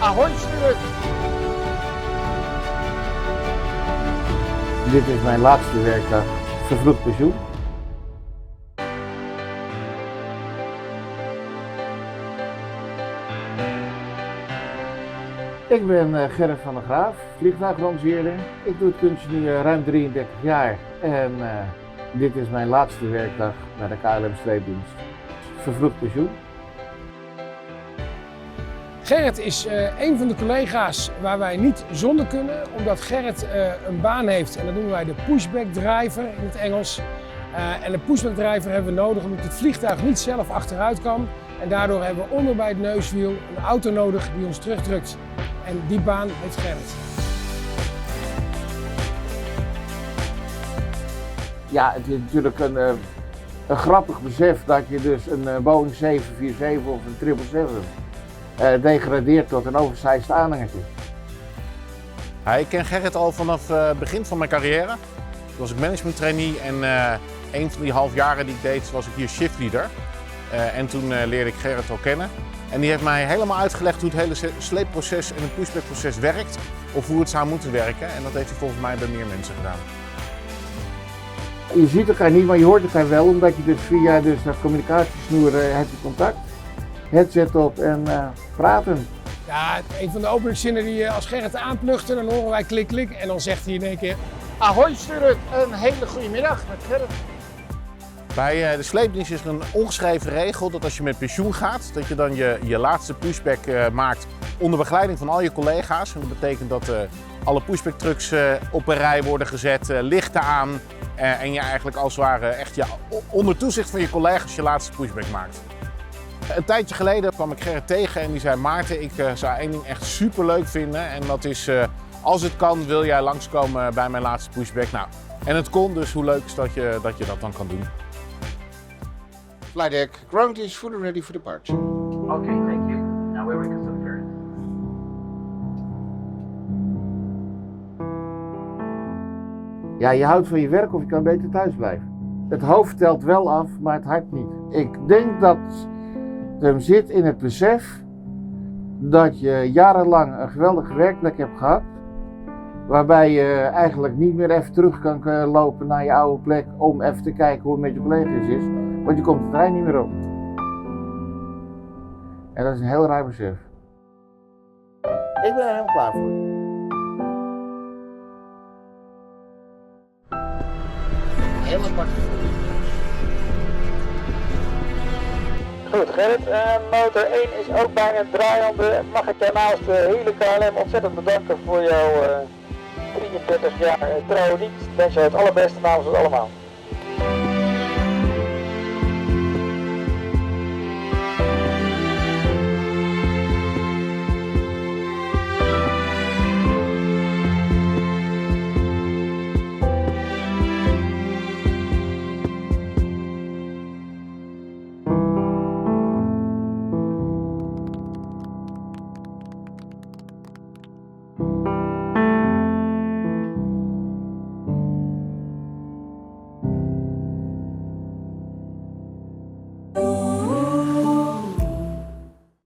Ahoy Stuart! Dit is mijn laatste werkdag, vervroegd pensioen. Ik ben Gerrit van der Graaf, vliegtuigrangeerder. Ik doe het kunstje nu ruim 33 jaar en dit is mijn laatste werkdag bij de KLM Sleepdienst. Vervroegd pensioen. Gerrit is een van de collega's waar wij niet zonder kunnen, omdat Gerrit een baan heeft en dat noemen wij de pushback driver in het Engels. En de pushback driver hebben we nodig omdat het vliegtuig niet zelf achteruit kan. En daardoor hebben we onder bij het neuswiel een auto nodig die ons terugdrukt. En die baan heeft Gerrit. Ja, het is natuurlijk een grappig besef dat je dus een Boeing 747 of een 777 degradeert tot een oversized aanhangertje. Ik ken Gerrit al vanaf het begin van mijn carrière. Toen was ik management trainee en een van die halfjaren die ik deed was ik hier shiftleader. En toen leerde ik Gerrit al kennen. En die heeft mij helemaal uitgelegd hoe het hele sleepproces en het pushbackproces werkt. Of hoe het zou moeten werken. En dat heeft hij volgens mij bij meer mensen gedaan. Je ziet elkaar niet, maar je hoort elkaar wel, omdat je dus via dat communicatiesnoer heb je contact. Headset op en praten. Ja, een van de openingszinnen die als Gerrit aanpluchten, dan horen wij klik klik en dan zegt hij in één keer: Ahoy Stuart! Een hele goede middag met Gerrit. Bij de sleepdienst is er een ongeschreven regel dat als je met pensioen gaat, dat je dan je laatste pushback maakt onder begeleiding van al je collega's. En dat betekent dat alle pushback trucks op een rij worden gezet, lichten aan en je eigenlijk als het ware echt onder toezicht van je collega's je laatste pushback maakt. Een tijdje geleden kwam ik Gerrit tegen en die zei: Maarten, ik zou één ding echt super leuk vinden en dat is als het kan wil jij langskomen bij mijn laatste pushback. Nou, en het kon, dus hoe leuk is dat je dat dan kan doen. Flight deck, ground is fully ready for departure. Okay, thank you. Now we're ready to turn. Ja, je houdt van je werk of je kan beter thuis blijven. Het hoofd telt wel af, maar het hart niet. Ik denk dat het hem zit in het besef dat je jarenlang een geweldige werkplek hebt gehad. Waarbij je eigenlijk niet meer even terug kan lopen naar je oude plek om even te kijken hoe het met je collega's is. Want je komt de trein niet meer op. En dat is een heel raar besef. Ik ben er helemaal klaar voor. Heel apart. Goed, Gerrit, motor 1 is ook bijna draaiende. Mag ik daarnaast de hele KLM ontzettend bedanken voor jouw 33 jaar trouwe dienst. Ik wens je het allerbeste namens ons allemaal.